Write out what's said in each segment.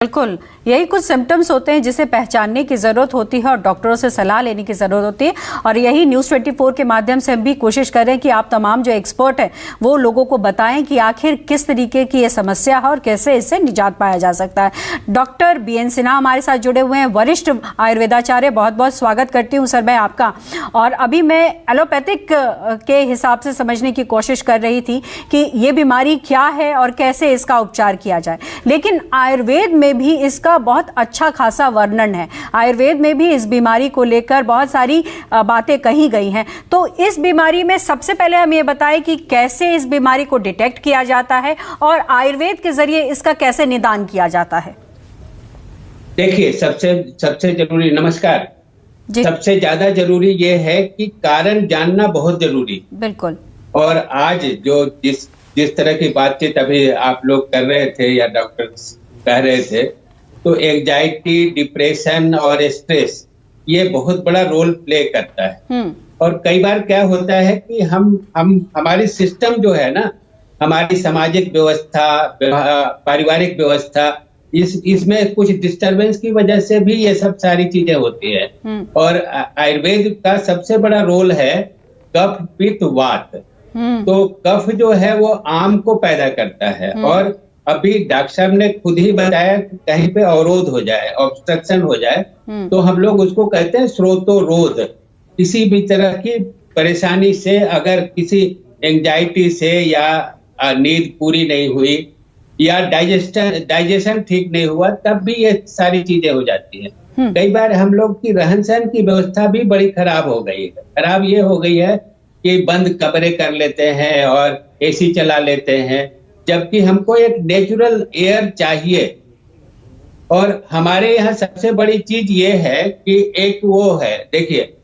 बिल्कुल, यही कुछ सिम्टम्स होते हैं जिसे पहचानने की ज़रूरत होती है और डॉक्टरों से सलाह लेने की ज़रूरत होती है। और यही न्यूज़ 24 के माध्यम से हम भी कोशिश कर रहे हैं कि आप तमाम जो एक्सपर्ट हैं वो लोगों को बताएं कि आखिर किस तरीके की ये समस्या है और कैसे इससे निजात पाया जा सकता है। डॉक्टर BN सिन्हा हमारे साथ जुड़े हुए हैं, वरिष्ठ आयुर्वेदाचार्य। बहुत बहुत स्वागत करती हूँ सर मैं आपका। और अभी मैं एलोपैथिक के हिसाब से समझने की कोशिश कर रही थी कि ये बीमारी क्या है और कैसे इसका उपचार किया जाए, लेकिन आयुर्वेद में भी इसका बहुत अच्छा खासा वर्णन है। आयुर्वेद में भी इस बीमारी को लेकर बहुत सारी बातें कही गई हैं। तो इस बीमारी में सबसे पहले हम ये बताएं कि कैसे इस बीमारी को डिटेक्ट किया जाता है और आयुर्वेद के जरिए इसका कैसे निदान किया जाता है। देखिए, सबसे जरूरी, नमस्कार जी। सबसे ज्यादा जरूरी ये है कि कारण जानना बहुत जरूरी। बिल्कुल। और आज जो जिस तरह की बातचीत अभी आप लोग कर रहे थे या डॉक्टर कह रहे थे, तो एंजाइटी, डिप्रेशन और स्ट्रेस ये बहुत बड़ा रोल प्ले करता है। और कई बार क्या होता है कि हम हमारी सिस्टम जो है ना, हमारी सामाजिक व्यवस्था, पारिवारिक व्यवस्था, इसमें कुछ डिस्टरबेंस की वजह से भी ये सब सारी चीजें होती है। और आयुर्वेद का सबसे बड़ा रोल है कफ, पित्त, वात। तो कफ जो है वो आम को पैदा करता है, और अभी डॉक्टर साहब ने खुद ही बताया कि कहीं पे अवरोध हो जाए, ऑब्स्ट्रक्शन हो जाए, तो हम लोग उसको कहते हैं स्रोतोरोध। किसी भी तरह की परेशानी से, अगर किसी एंजाइटी से या नींद पूरी नहीं हुई या डाइजेशन ठीक नहीं हुआ, तब भी ये सारी चीजें हो जाती हैं। कई बार हम लोग की रहन सहन की व्यवस्था भी बड़ी खराब हो गई है। खराब ये हो गई है कि बंद कमरे कर लेते हैं और AC चला लेते हैं, जबकि हमको एक नेचुरल एयर चाहिए। और हमारे यहाँ सबसे बड़ी चीज ये है कि एक वो है, देखिए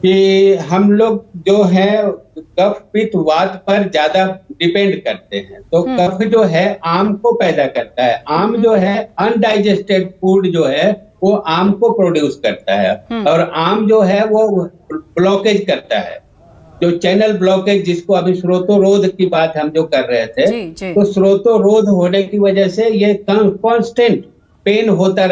कि हम लोग जो है कफ, पित्त, वात पर ज्यादा डिपेंड करते हैं। तो कफ जो है आम को पैदा करता है। आम जो है अनडाइजेस्टेड फूड जो है वो आम को प्रोड्यूस करता है, और आम जो है वो ब्लॉकेज करता है, जो चैनल ब्लॉकेज, जिसको अभी स्रोतोरोध की बात हम जो कर रहे थे। जी। तो स्रोतोरोध होने की वजह से ये कांस्टेंट पेन होता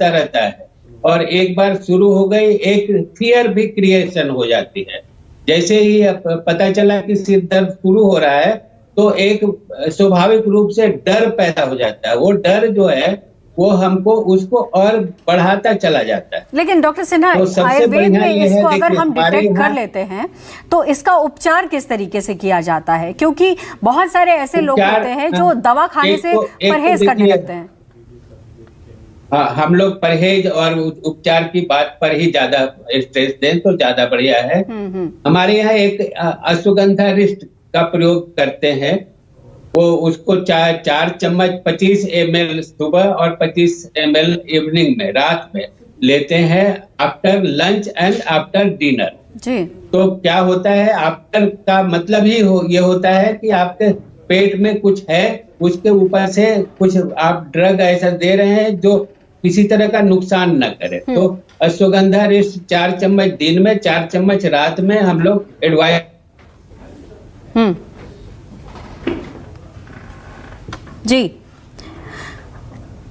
रहता है, और एक बार शुरू हो गई, एक फियर भी क्रिएशन हो जाती है। जैसे ही पता चला कि सिर दर्द शुरू हो रहा है, तो एक स्वाभाविक रूप से डर पैदा हो जाता है। वो डर जो है वो हमको उसको और बढ़ाता चला जाता है। लेकिन डॉक्टर सिन्हा, तो आयुर्वेद में इसको अगर हम डिटेक्ट कर लेते हैं तो इसका उपचार किस तरीके से किया जाता है? क्योंकि बहुत सारे ऐसे लोग होते हैं जो दवा खाने से परहेज करने लगते हैं। हम लोग परहेज और उपचार की बात पर ही ज्यादा स्ट्रेस दें तो ज्यादा बढ़िया है। हमारे यहाँ एक अश्वगंधा रिष्ट का प्रयोग करते हैं। वो उसको 4 चम्मच 25 ml सुबह और 25 ml इवनिंग में, रात में लेते हैं, after lunch and after dinner. जी। तो क्या होता है, आफ्टर का मतलब ही ये होता है कि आपके पेट में कुछ है, उसके ऊपर से कुछ आप ड्रग ऐसा दे रहे हैं जो किसी तरह का नुकसान न करे। तो अश्वगंधा रिष्ट 4 चम्मच दिन में, 4 चम्मच रात में हम लोग एडवाइस। जी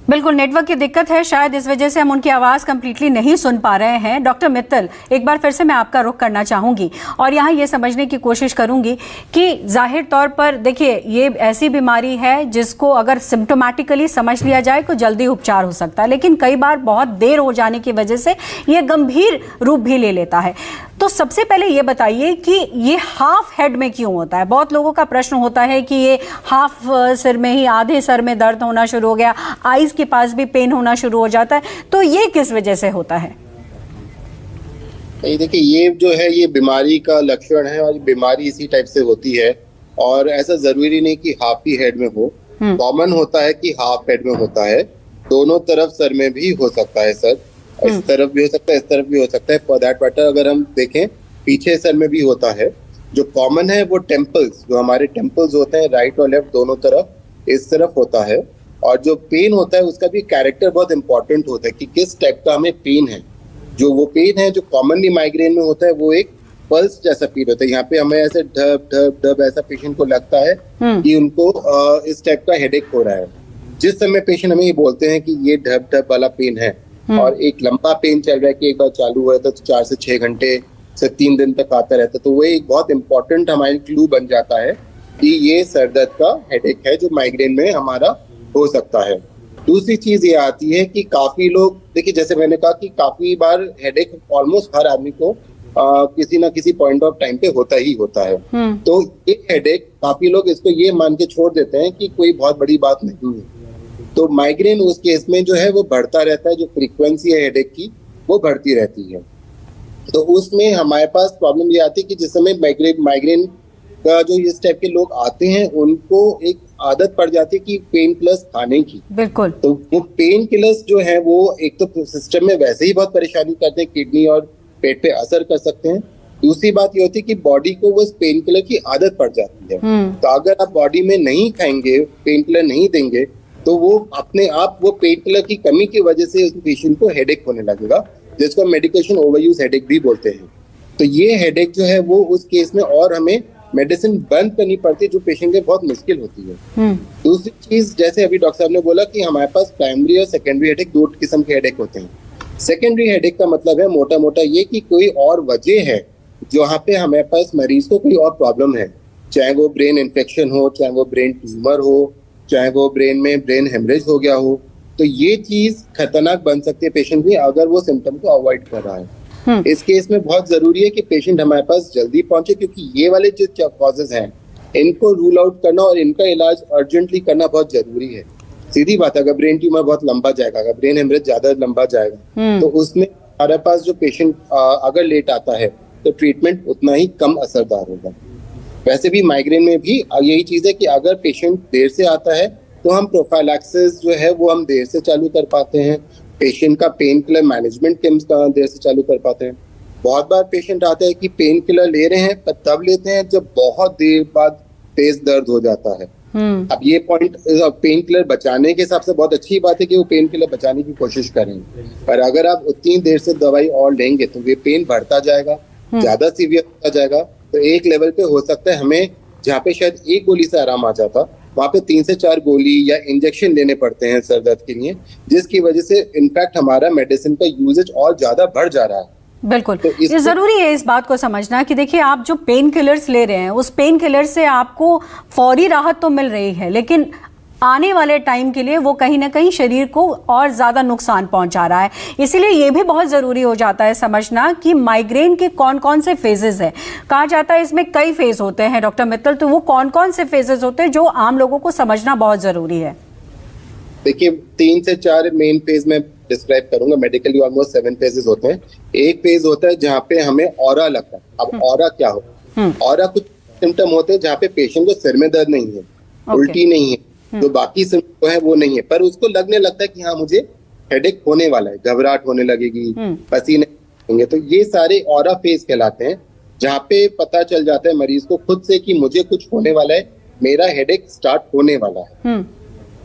बिल्कुल, नेटवर्क की दिक्कत है, शायद इस वजह से हम उनकी आवाज़ कंप्लीटली नहीं सुन पा रहे हैं। डॉक्टर मित्तल, एक बार फिर से मैं आपका रुख करना चाहूँगी और यहाँ ये समझने की कोशिश करूँगी कि जाहिर तौर पर देखिए, ये ऐसी बीमारी है जिसको अगर सिम्टोमेटिकली समझ लिया जाए तो जल्दी उपचार हो सकता है, लेकिन कई बार बहुत देर हो जाने की वजह से ये गंभीर रूप भी ले लेता है। तो सबसे पहले ये बताइए कि ये हाफ हेड में क्यों होता है? बहुत लोगों का प्रश्न होता है कि ये हाफ सिर में ही, आधे सर में दर्द होना शुरू हो गया, आईज के पास भी पेन होना शुरू हो जाता है, तो ये किस वजह से होता है? देखिए, ये जो है ये बीमारी का लक्षण है, और बीमारी इसी टाइप से होती है, और ऐसा जरूरी नहीं कि हाफ ही हेड में हो। कॉमन होता है कि हाफ हेड में होता है, दोनों तरफ सर में भी हो सकता है सर, इस तरफ भी हो सकता है, इस तरफ भी हो सकता है। फॉर दैट मैटर अगर हम देखें, पीछे सर में भी होता है। जो कॉमन है वो टेम्पल्स, जो हमारे टेम्पल्स होते हैं राइट और लेफ्ट दोनों तरफ, इस तरफ होता है। और जो पेन होता है उसका भी कैरेक्टर बहुत इंपॉर्टेंट होता है कि किस टाइप का हमें पेन है। जो वो पेन है जो कॉमनली माइग्रेन में होता है वो एक पल्स जैसा फील होता है। यहाँ पे हमें ऐसे ढब ढब ढब ऐसा पेशेंट को लगता है कि उनको इस टाइप का हेडेक हो रहा है। जिस समय पेशेंट हमें ये बोलते हैं कि ये ढप ढप वाला पेन है और एक लंबा पेन चल रहा है कि एक बार चालू हुआ तो 4 से 6 घंटे से 3 दिन तक आता रहता है, तो वो एक बहुत इंपॉर्टेंट हमारी क्लू बन जाता है कि ये सर दर्द का हेडेक है जो माइग्रेन में हमारा हो सकता है। दूसरी चीज ये आती है कि काफी लोग, देखिए जैसे मैंने कहा कि काफी बार हेडेक ऑलमोस्ट हर आदमी को किसी ना किसी पॉइंट ऑफ टाइम पे होता ही होता है। तो ये हेडेक काफी लोग इसको ये मान के छोड़ देते हैं कि कोई बहुत बड़ी बात नहीं है, तो माइग्रेन उस केस में जो है वो बढ़ता रहता है, जो फ्रीक्वेंसी है हेडेक की वो बढ़ती रहती है। तो उसमें हमारे पास प्रॉब्लम ये आती है कि जिस समय माइग्रेन का जो इस टाइप के लोग आते हैं उनको एक आदत पड़ जाती है कि पेन किलर्स खाने की। बिल्कुल। तो वो पेन किलर्स जो है वो एक तो सिस्टम में वैसे ही बहुत परेशानी करते हैं, किडनी और पेट पे असर कर सकते हैं। दूसरी बात ये होती है कि बॉडी को वो पेन किलर की आदत पड़ जाती है। तो अगर आप बॉडी में नहीं खाएंगे, पेन किलर नहीं देंगे, तो वो अपने आप वो पेन किलर की कमी की वजह से उस पेशेंट को हेडेक होने लगेगा, जिसको मेडिकेशन ओवरयूज हेडेक भी बोलते हैं। तो ये हेडेक जो है वो उस केस में और हमें मेडिसिन बंद करनी पड़ती है, जो पेशेंट के बहुत मुश्किल होती है। दूसरी चीज, जैसे अभी डॉक्टर साहब ने बोला कि हमारे पास प्राइमरी और सेकेंडरी हेडेक, 2 किस्म के हेडेक होते हैं। सेकेंडरी हेडेक का मतलब है मोटा मोटा ये कि कोई और वजह है जहाँ पे हमारे पास मरीज को कोई और प्रॉब्लम है, चाहे वो ब्रेन इन्फेक्शन हो, चाहे वो ब्रेन ट्यूमर हो, चाहे वो ब्रेन में ब्रेन हेमरेज हो गया हो। तो ये चीज खतरनाक बन सकती है पेशेंट की अगर वो सिम्टम को अवॉइड कर रहा है। इस केस में बहुत जरूरी है कि पेशेंट हमारे पास जल्दी पहुंचे, क्योंकि ये वाले जो कॉजेज हैं इनको रूल आउट करना और इनका इलाज अर्जेंटली करना बहुत जरूरी है। सीधी बात है, अगर ब्रेन ट्यूमर बहुत लंबा जाएगा, अगर ब्रेन हेमरेज ज्यादा लंबा जाएगा, तो उसमें हमारे पास जो पेशेंट अगर लेट आता है तो ट्रीटमेंट उतना ही कम असरदार होगा। वैसे भी माइग्रेन में भी यही चीज है कि अगर पेशेंट देर से आता है तो हम प्रोफाइलैक्सिस जो है वो हम देर से चालू कर पाते हैं, पेशेंट का पेन किलर मैनेजमेंट देर से चालू कर पाते हैं। बहुत बार पेशेंट आते हैं कि पेन किलर ले रहे हैं पर तब लेते हैं जब बहुत देर बाद तेज दर्द हो जाता है। अब ये पॉइंट, पेन किलर बचाने के हिसाब से बहुत अच्छी बात है कि वो पेन किलर बचाने की कोशिश करें, पर अगर आप उतनी देर से दवाई और लेंगे तो ये पेन बढ़ता जाएगा, ज्यादा सीवियर होता जाएगा। तो एक लेवल पे हो सकता है हमें जहाँ पे शायद एक गोली से आराम आ जाता, वहाँ पे 3 से 4 गोली या इंजेक्शन लेने पड़ते हैं सर दर्द के लिए, जिसकी वजह से इनफैक्ट हमारा मेडिसिन का यूजेज और ज्यादा बढ़ जा रहा है। बिल्कुल, तो ये जरूरी है इस बात को समझना कि देखिए आप जो पेन किलर्स ले रहे हैं उस पेन किलर से आपको फौरी राहत तो मिल रही है, लेकिन आने वाले टाइम के लिए वो कहीं ना कहीं शरीर को और ज़्यादा नुकसान पहुंचा रहा है। इसीलिए ये भी बहुत ज़रूरी हो जाता है समझना कि माइग्रेन के कौन कौन से फेजेस हैं। कहा जाता है इसमें कई फेज होते हैं डॉक्टर मित्तल, तो वो कौन कौन से फेजेस होते हैं जो आम लोगों को समझना बहुत ज़रूरी है? देखिए 3 से 4 मेन फेज में डिस्क्राइब करूंगा। मेडिकली ऑलमोस्ट 7 फेजेस होते हैं। एक फेज होता है जहाँ पे हमें ऑरा लगता है। अब ऑरा क्या हो, ऑरा कुछ सिम्टम होते हैं जहाँ पे पेशेंट को सिर में दर्द नहीं है, उल्टी नहीं है, जो बाकी सिम्टम है वो नहीं है, पर उसको लगने लगता है कि हाँ मुझे हेडेक होने वाला है, घबराहट होने लगेगी, पसीने आएंगे। तो ये सारे ऑरा फेज कहलाते हैं, जहाँ पे पता चल जाता है मरीज को खुद से कि मुझे कुछ होने वाला है, मेरा हेडेक स्टार्ट होने वाला है।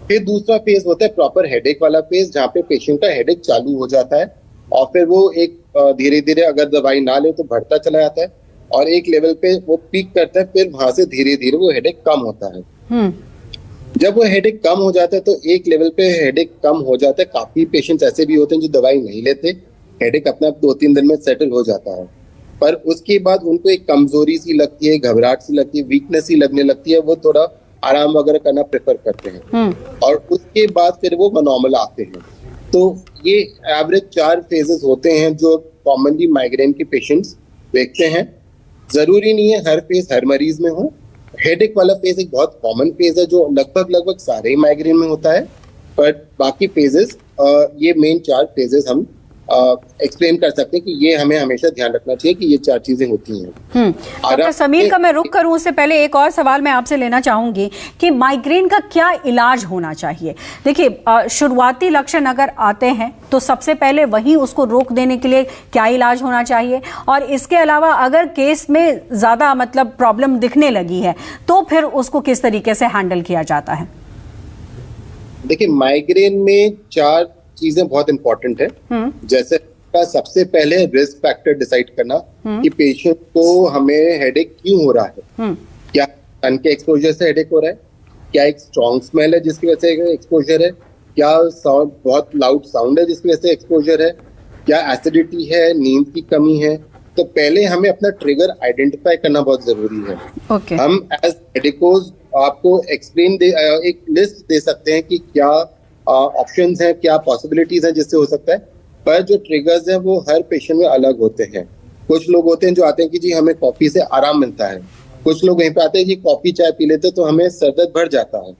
फिर दूसरा फेज होता है प्रॉपर हेडेक वाला फेज, जहाँ पे पेशेंट का हेडेक चालू हो जाता है और फिर वो एक धीरे धीरे अगर दवाई ना ले तो बढ़ता चला जाता है और एक लेवल पे वो पीक करता है, फिर वहां से धीरे धीरे वो हेडेक कम होता है। जब वो हेडेक कम हो जाता है तो एक लेवल पे हेडेक कम हो जाता है। काफी पेशेंट्स ऐसे भी होते हैं जो दवाई नहीं लेते, हेडेक अपने आप 2-3 दिन में सेटल हो जाता है, पर उसके बाद उनको एक कमजोरी सी लगती है, घबराहट सी लगती है, वीकनेस सी लगने लगती है, वो थोड़ा आराम वगैरह करना प्रेफर करते हैं और उसके बाद फिर वो नॉर्मल आते हैं। तो ये एवरेज 4 फेजेस होते हैं जो कॉमनली माइग्रेन के पेशेंट्स देखते हैं। जरूरी नहीं है हर फेज हर मरीज में हो। हेडेक वाला फेज एक बहुत कॉमन फेज है जो लगभग सारे माइग्रेन में होता है, पर बाकी फेजेस ये मेन 4 फेजेस हम एक्सप्लेन कर सकते हैं कि ये हमें हमेशा ध्यान रखना चाहिए कि ये 4 चीजें होती हैं। डॉक्टर समीर का मैं रुक करूं उससे पहले एक और सवाल मैं आपसे लेना चाहूंगी कि माइग्रेन का क्या इलाज होना चाहिए? देखिए शुरुआती लक्षण अगर आते हैं तो सबसे पहले वहीं उसको रोक देने के लिए क्या इलाज होना चाहिए, और इसके अलावा अगर केस में ज्यादा मतलब प्रॉब्लम दिखने लगी है तो फिर उसको किस तरीके से हैंडल किया जाता है? देखिए माइग्रेन में 4 चीजें बहुत इंपॉर्टेंट है। जैसे का सबसे पहले रिस्क फैक्टर डिसाइड करना कि पेशेंट को हमें हेडेक क्यों हो रहा है। क्या सन के एक्सपोजर से हेडेक हो रहा है, क्या एक स्ट्रॉन्ग स्मेल है जिसकी वजह से एक्सपोजर है, क्या साउंड बहुत लाउड साउंड है जिसकी वजह से एक्सपोजर है, क्या एसिडिटी है, नींद की कमी है। तो पहले हमें अपना ट्रिगर आइडेंटिफाई करना बहुत जरूरी है। ओके। हम एज मेडिकोज आपको एक्सप्लेन एक लिस्ट दे सकते हैं कि क्या ऑप्शंस हैं, क्या पॉसिबिलिटीज हैं जिससे हो सकता है, पर जो ट्रिगर्स हैं वो हर पेशेंट में अलग होते हैं। कुछ लोग होते हैं जो आते हैं कि जी हमें कॉफी से आराम मिलता है, कुछ लोग वहीं पे आते हैं कि कॉफी चाय पी लेते तो हमें सर दर्द बढ़ जाता है।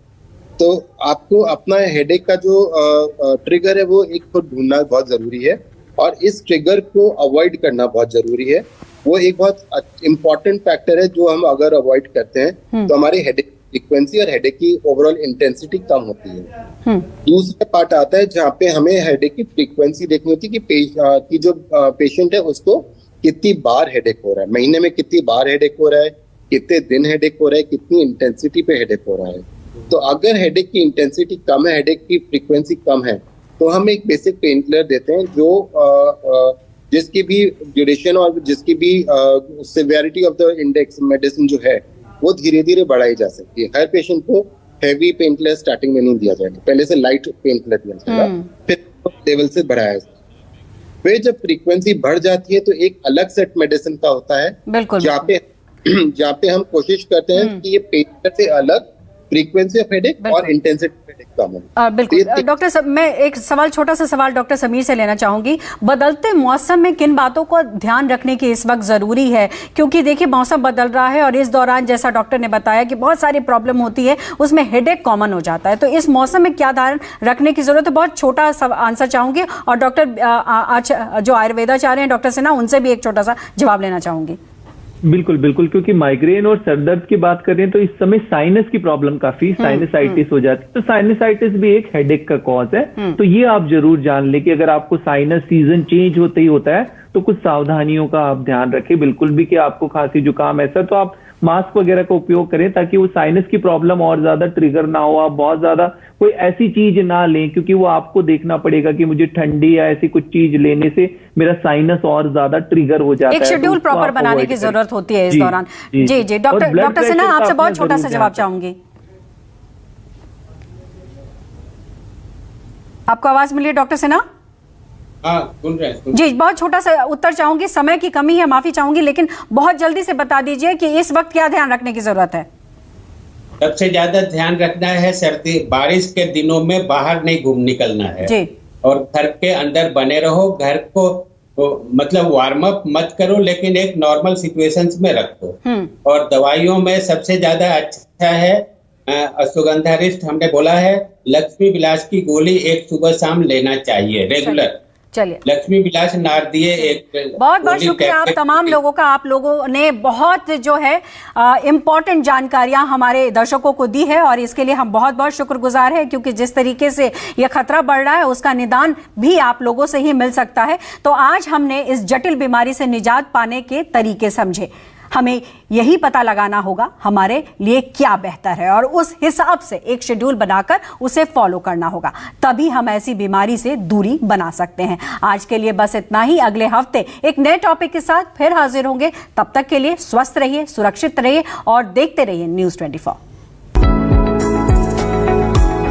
तो आपको अपना हेडेक का जो ट्रिगर है वो एक खुद ढूंढना बहुत जरूरी है और इस ट्रिगर को अवॉइड करना बहुत जरूरी है। वो एक बहुत इंपॉर्टेंट फैक्टर है जो हम अगर अवॉइड करते हैं तो हमारी हेडेक फ्रीक्वेंसी और हेडेक की ओवरऑल इंटेंसिटी कम होती है। दूसरा पार्ट आता है जहाँ पे हमें हेडेक की फ्रीक्वेंसी देखनी होती है कि जो पेशेंट है उसको कितनी बार हेडेक हो रहा है, महीने में कितनी बार हेडेक हो रहा है, कितने दिन हेडेक हो रहा है, कितनी इंटेंसिटी पे हेडेक हो रहा है। तो अगर हेडेक की इंटेंसिटी कम है, हेडेक की फ्रीक्वेंसी कम है, तो हम एक बेसिक पेन किलर देते हैं जो जिसकी भी ड्यूरेशन और जिसकी भी severity of the index medicine जो है वो धीरे धीरे बढ़ाई जा सकती है। हर पेशेंट को हैवी पेन किलर स्टार्टिंग में नहीं दिया जाएगा, पहले से लाइट पेन किलर दिया जाएगा, फिर लेवल से बढ़ाया जाएगा। फिर जब फ्रीक्वेंसी बढ़ जाती है तो एक अलग सेट मेडिसिन का होता है जहाँ पे हम कोशिश करते हैं कि ये पेन किलर से अलग फ्रीक्वेंसी ऑफ हेडेक और इंटेंसिटी ऑफ हेडेक कम हो। बिल्कुल डॉक्टर साहब, मैं एक छोटा सा सवाल डॉक्टर समीर से लेना चाहूंगी। बदलते मौसम में किन बातों को ध्यान रखने की इस वक्त जरूरी है? क्योंकि देखिए मौसम बदल रहा है और इस दौरान जैसा डॉक्टर ने बताया कि बहुत सारी प्रॉब्लम होती है, उसमें हेडेक कॉमन हो जाता है। तो इस मौसम में क्या ध्यान रखने की जरूरत है? बहुत छोटा सा आंसर चाहूंगी और डॉक्टर आज जो आयुर्वेदाचार्य हैं डॉक्टर सिन्हा, उनसे भी एक छोटा सा जवाब लेना चाहूंगी। बिल्कुल बिल्कुल, क्योंकि माइग्रेन और सरदर्द की बात कर रहे हैं तो इस समय साइनस की प्रॉब्लम काफी साइनसाइटिस हो जाती है, तो साइनसाइटिस भी एक हेडेक का कॉज है। तो ये आप जरूर जान ले कि अगर आपको साइनस सीजन चेंज होते ही होता है तो कुछ सावधानियों का आप ध्यान रखें। बिल्कुल भी कि आपको खांसी जुकाम ऐसा तो आप मास्क वगैरह का उपयोग करें ताकि वो साइनस की प्रॉब्लम और ज्यादा ट्रिगर ना हो। आप बहुत ज्यादा कोई ऐसी चीज ना लें क्योंकि वो आपको देखना पड़ेगा कि मुझे ठंडी या ऐसी कुछ चीज लेने से मेरा साइनस और ज्यादा ट्रिगर हो जाता है। एक शेड्यूल प्रॉपर बनाने की जरूरत होती है इस दौरान। जी डॉक्टर सिन्हा, आपसे बहुत छोटा सा जवाब चाहूंगी। आपको आवाज मिली डॉक्टर सिन्हा? सुन रहे हैं। जी बहुत छोटा सा उत्तर चाहूंगी, समय की कमी है, माफी चाहूंगी, लेकिन बहुत जल्दी से बता दीजिए कि इस वक्त क्या ध्यान रखने की जरूरत है। सबसे ज्यादा ध्यान रखना है सर्दी बारिश के दिनों में बाहर नहीं निकलना है जी। और घर के अंदर बने रहो। घर को मतलब वार्म अप मत करो, लेकिन एक नॉर्मल सिचुएशंस में रखो। और दवाइयों में सबसे ज्यादा अच्छा है अश्वगंधारिष्ट, हमने बोला है लक्ष्मी विलास की गोली एक सुबह शाम लेना चाहिए रेगुलर। चलिए, लक्ष्मी विलास नारदीय एक बहुत बहुत शुक्रिया आप तमाम लोगों का। आप लोगों ने बहुत जो है इम्पोर्टेंट जानकारियां हमारे दर्शकों को दी है और इसके लिए हम बहुत बहुत शुक्रगुजार हैं, क्योंकि जिस तरीके से यह खतरा बढ़ रहा है उसका निदान भी आप लोगों से ही मिल सकता है। तो आज हमने इस जटिल बीमारी से निजात पाने के तरीके समझे। हमें यही पता लगाना होगा हमारे लिए क्या बेहतर है और उस हिसाब से एक शेड्यूल बनाकर उसे फॉलो करना होगा, तभी हम ऐसी बीमारी से दूरी बना सकते हैं। आज के लिए बस इतना ही। अगले हफ्ते एक नए टॉपिक के साथ फिर हाजिर होंगे। तब तक के लिए स्वस्थ रहिए, सुरक्षित रहिए और देखते रहिए News 24।